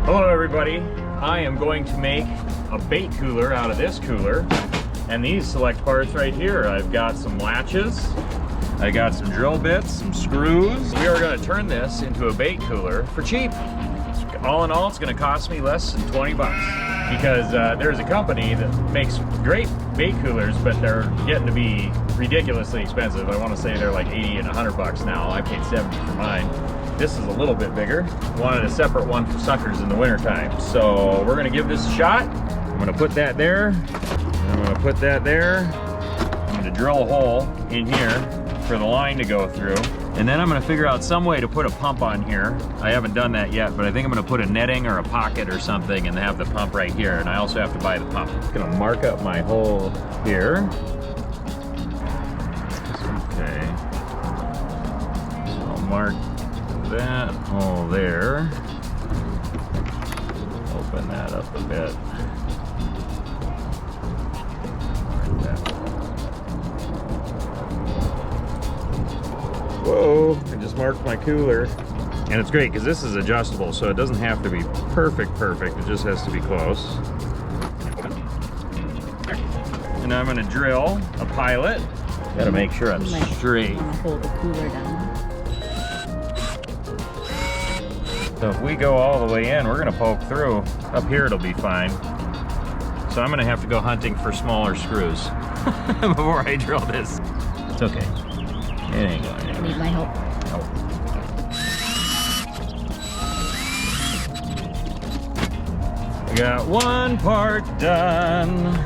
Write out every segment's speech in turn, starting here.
Hello everybody, I am going to make a bait cooler out of this cooler and these select parts right here. I've got some latches, I got some drill bits, some screws. We are going to turn this into a bait cooler for cheap. All in all, it's going to cost me less than 20 bucks because there's a company that makes great bait coolers, but they're getting to be ridiculously expensive. I want to say they're like 80 and 100 bucks now. I paid 70 for mine. This is a little bit bigger. Wanted a separate one for suckers in the wintertime. So we're gonna give this a shot. I'm gonna put that there. I'm gonna put that there. I'm gonna drill a hole in here for the line to go through. And then I'm gonna figure out some way to put a pump on here. I haven't done that yet, but I think I'm gonna put a netting or a pocket or something and have the pump right here. And I also have to buy the pump. I'm gonna mark up my hole here. Okay. So I'll mark that hole there. Open that up a bit. Like that. Whoa, I just marked my cooler. And it's great because this is adjustable, so it doesn't have to be perfect, it just has to be close. And I'm gonna drill a pilot. Gotta make sure I'm straight. Hold the cooler down. So if we go all the way in, we're gonna poke through. Up here it'll be fine. So I'm gonna have to go hunting for smaller screws before I drill this. It's okay. It ain't going anywhere. Need my help. We got one part done.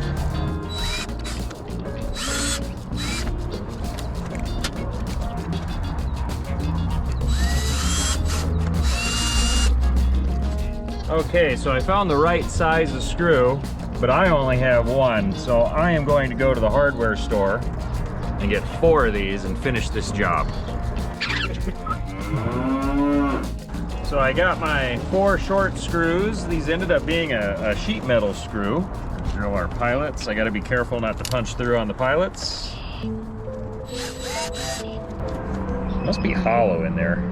Okay, so I found the right size of screw, but I only have one, so I am going to go to the hardware store and get 4 of these and finish this job. So I got my 4 short screws. These ended up being a sheet metal screw. Drill our pilots. I gotta be careful not to punch through on the pilots. Must be hollow in there.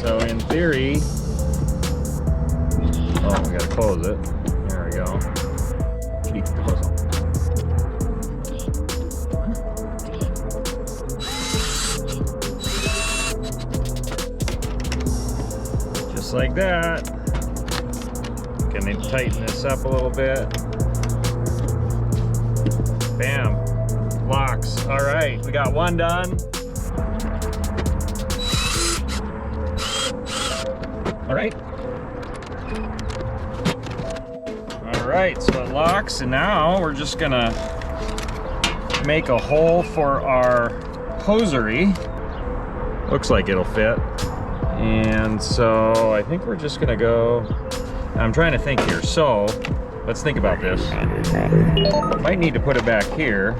So in theory, oh, we gotta close it. There we go. Cheat the puzzle. Just like that. Can they tighten this up a little bit? Bam. Locks. All right, we got one done. All right, so it locks, and now we're just gonna make a hole for our hosiery. Looks like it'll fit. And so I think we're just gonna go, I'm trying to think here. So let's think about this. Might need to put it back here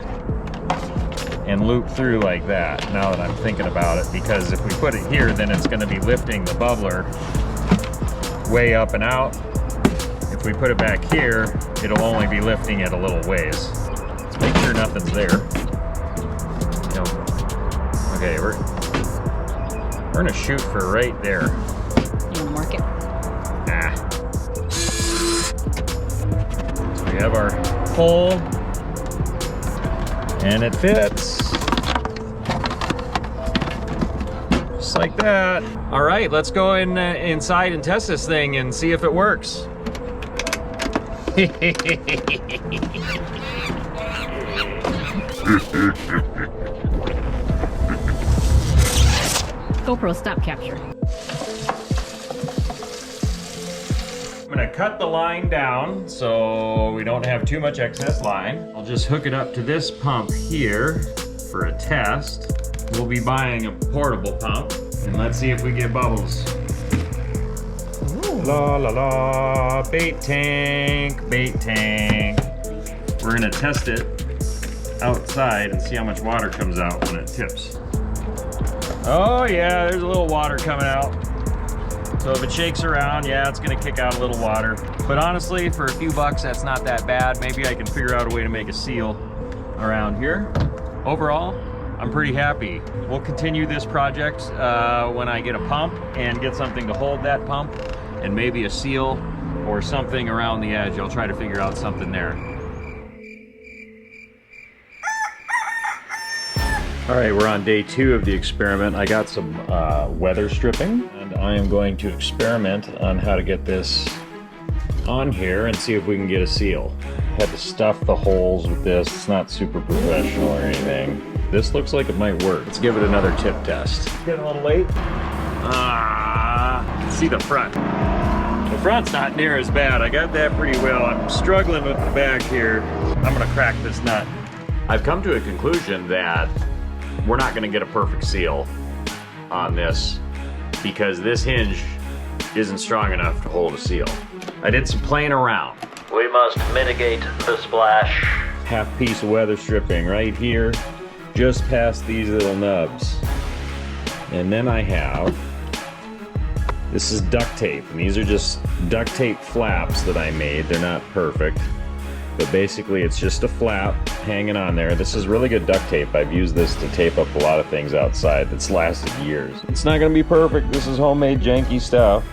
and loop through like that, now that I'm thinking about it, because if we put it here, then it's gonna be lifting the bubbler way up and out. If we put it back here, it'll only be lifting it a little ways. Let's make sure nothing's there. Okay, we're gonna shoot for right there. You wanna mark it? Nah. So we have our hole, and it fits. Just like that. All right, let's go inside and test this thing and see if it works. GoPro, stop capture. I'm gonna cut the line down so we don't have too much excess line. I'll just hook it up to this pump here for a test. We'll be buying a portable pump, and let's see if we get bubbles. Ooh. La la la, bait tank, bait tank. We're gonna test it outside and see how much water comes out when it tips. Oh yeah, there's a little water coming out. So if it shakes around, yeah, it's gonna kick out a little water. But honestly, for a few bucks, that's not that bad. Maybe I can figure out a way to make a seal around here. overall, I'm pretty happy. We'll continue this project when I get a pump and get something to hold that pump, and maybe a seal or something around the edge. I'll try to figure out something there. All right, we're on day 2 of the experiment. I got some weather stripping, and I am going to experiment on how to get this on here and see if we can get a seal. Had to stuff the holes with this. It's not super professional or anything. This looks like it might work. Let's give it another tip test. Getting a little late. See the front. The front's not near as bad. I got that pretty well. I'm struggling with the back here. I'm gonna crack this nut. I've come to a conclusion that we're not gonna get a perfect seal on this because this hinge isn't strong enough to hold a seal. I did some playing around. We must mitigate the splash. Half piece of weather stripping right here, just past these little nubs. And then I have, this is duct tape, and these are just duct tape flaps that I made. They're not perfect, but basically it's just a flap hanging on there. This is really good duct tape. I've used this to tape up a lot of things outside that's lasted years. It's not gonna be perfect. This is homemade janky stuff.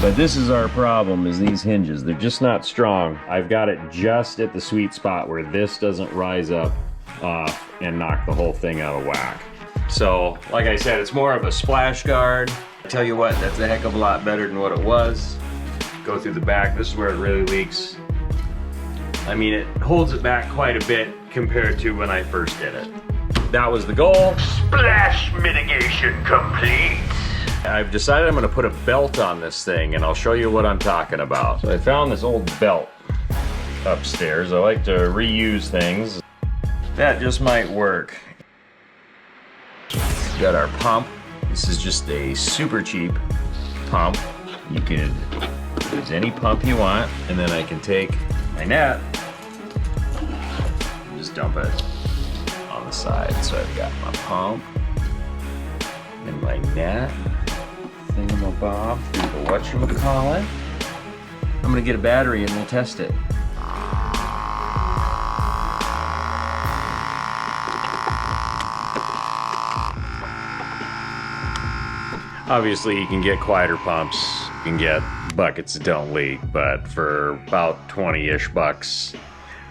But this is our problem, is these hinges. They're just not strong. I've got it just at the sweet spot where this doesn't rise up off and knock the whole thing out of whack. So, like I said, it's more of a splash guard. I tell you what, that's a heck of a lot better than what it was. Go through the back, this is where it really leaks. I mean, it holds it back quite a bit compared to when I first did it. That was the goal. Splash mitigation complete. I've decided I'm gonna put a belt on this thing, and I'll show you what I'm talking about. So I found this old belt upstairs. I like to reuse things. That just might work. Got our pump. This is just a super cheap pump. You could use any pump you want, and then I can take my net and just dump it on the side. So I've got my pump and my net. Thingamabob through the whatchamacallit. I'm gonna get a battery and we'll test it. Obviously you can get quieter pumps, you can get buckets that don't leak, but for about 20-ish bucks,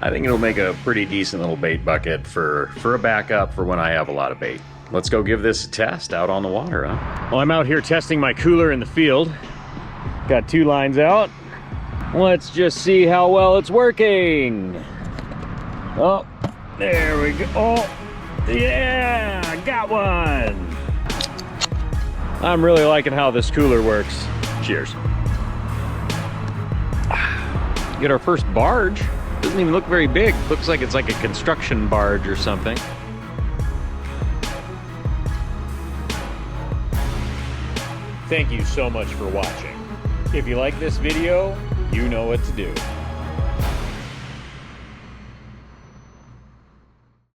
I think it'll make a pretty decent little bait bucket for a backup for when I have a lot of bait. Let's go give this a test out on the water, huh? Well, I'm out here testing my cooler in the field. Got 2 lines out. Let's just see how well it's working. Oh, there we go. Oh, yeah, got one. I'm really liking how this cooler works. Cheers. Get our first barge. Doesn't even look very big. Looks like it's like a construction barge or something. Thank you so much for watching. If you like this video, you know what to do.